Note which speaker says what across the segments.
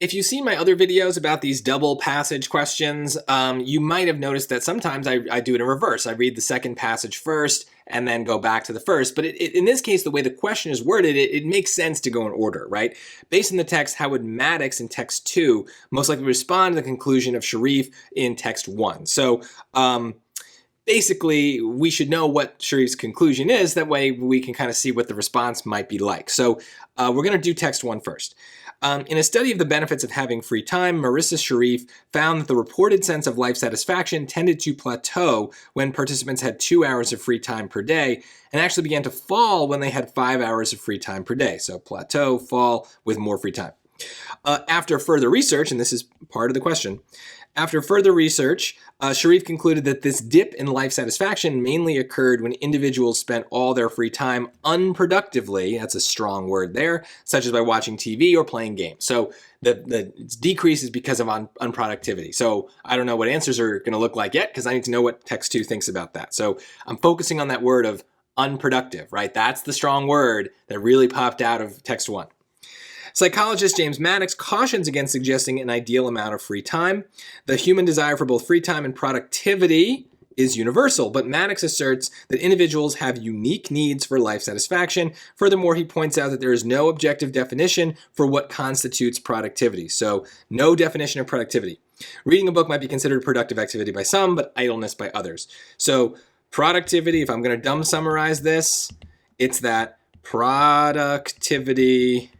Speaker 1: If you've seen my other videos about these double passage questions, you might have noticed that sometimes I do it in reverse. I read the second passage first and then go back to the first. But in this case, the way the question is worded, it makes sense to go in order, right? Based on the text, how would Maddox in text 2 most likely respond to the conclusion of Sharif in text 1? So basically, we should know what Sharif's conclusion is. That way we can kind of see what the response might be like. So we're going to do text 1 first. In a study of the benefits of having free time, Marissa Sharif found that the reported sense of life satisfaction tended to plateau when participants had 2 hours of free time per day and actually began to fall when they had 5 hours of free time per day. So plateau, fall with more free time. After further research, and this is part of the question, after further research, Sharif concluded that this dip in life satisfaction mainly occurred when individuals spent all their free time unproductively, that's a strong word there, such as by watching TV or playing games. So the decrease is because of unproductivity. So I don't know what answers are going to look like yet because I need to know what text 2 thinks about that. So I'm focusing on that word of unproductive, right? That's the strong word that really popped out of text 1. Psychologist James Maddox cautions against suggesting an ideal amount of free time. The human desire for both free time and productivity is universal, but Maddox asserts that individuals have unique needs for life satisfaction. Furthermore, he points out that there is no objective definition for what constitutes productivity. So, no definition of productivity. Reading a book might be considered a productive activity by some, but idleness by others. So, productivity, if I'm going to dumb summarize this, it's that productivity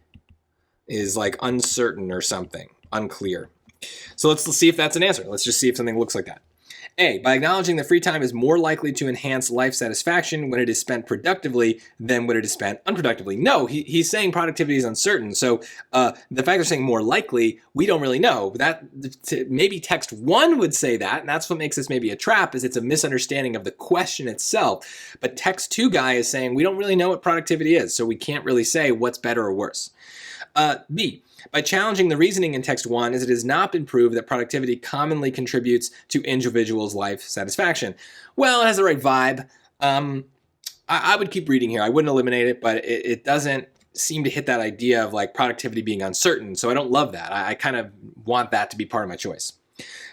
Speaker 1: is like uncertain or something, unclear. So let's see if that's an answer. Let's just see if something looks like that. A, by acknowledging that free time is more likely to enhance life satisfaction when it is spent productively than when it is spent unproductively. No, he's saying productivity is uncertain. So the fact they're saying more likely, we don't really know. That maybe text 1 would say that, and that's what makes this maybe a trap, is it's a misunderstanding of the question itself. But text 2 guy is saying we don't really know what productivity is, so we can't really say what's better or worse. B, by challenging the reasoning in text 1, as it has not been proved that productivity commonly contributes to individuals' life satisfaction. Well, it has the right vibe. I would keep reading here. I wouldn't eliminate it, but it doesn't seem to hit that idea of like productivity being uncertain. So I don't love that. I kind of want that to be part of my choice.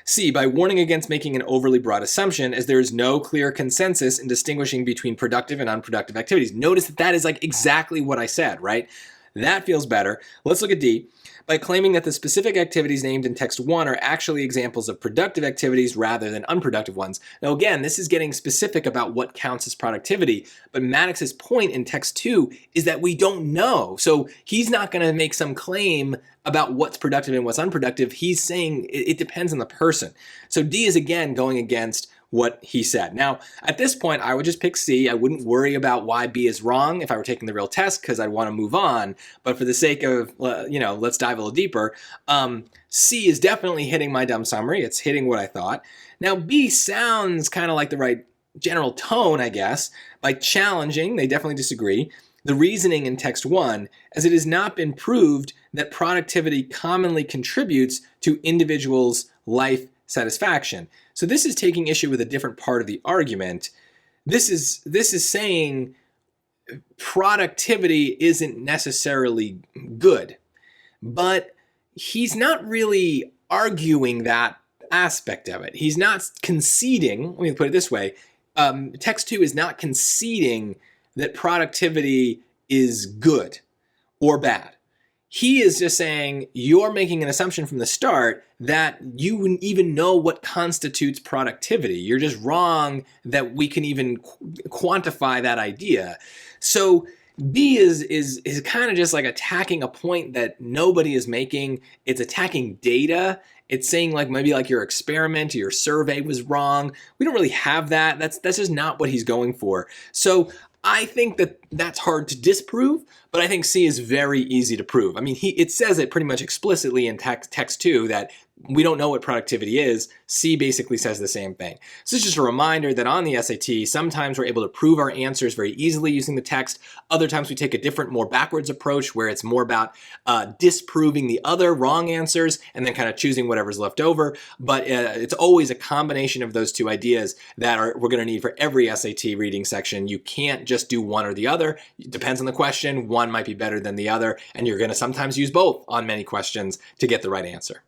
Speaker 1: C, by warning against making an overly broad assumption, as there is no clear consensus in distinguishing between productive and unproductive activities. Notice that is like exactly what I said, right? That feels better. Let's look at D. By claiming that the specific activities named in text 1 are actually examples of productive activities rather than unproductive ones. Now again, this is getting specific about what counts as productivity, but Maddox's point in text 2 is that we don't know. So he's not going to make some claim about what's productive and what's unproductive. He's saying it depends on the person. So D is again going against what he said. Now, at this point, I would just pick C. I wouldn't worry about why B is wrong if I were taking the real test because I'd want to move on. But for the sake of, let's dive a little deeper, C is definitely hitting my dumb summary. It's hitting what I thought. Now, B sounds kind of like the right general tone, I guess. By challenging, they definitely disagree, the reasoning in text 1, as it has not been proved that productivity commonly contributes to individuals' life satisfaction. So this is taking issue with a different part of the argument. This is saying productivity isn't necessarily good, but he's not really arguing that aspect of it. He's not conceding, let me put it this way, text 2 is not conceding that productivity is good or bad. He is just saying you're making an assumption from the start that you wouldn't even know what constitutes productivity. You're just wrong that we can even quantify that idea. So B is kind of just like attacking a point that nobody is making. It's attacking data. It's saying like maybe like your experiment or your survey was wrong. We don't really have that. That's just not what he's going for. So I think that that's hard to disprove, but I think C is very easy to prove. I mean, it says it pretty much explicitly in text 2 that we don't know what productivity is. C basically says the same thing. So it's just a reminder that on the SAT, sometimes we're able to prove our answers very easily using the text. Other times we take a different, more backwards approach where it's more about disproving the other wrong answers and then kind of choosing whatever's left over. But it's always a combination of those two ideas that we're going to need for every SAT reading section. You can't just do one or the other. It depends on the question. One might be better than the other, and you're going to sometimes use both on many questions to get the right answer.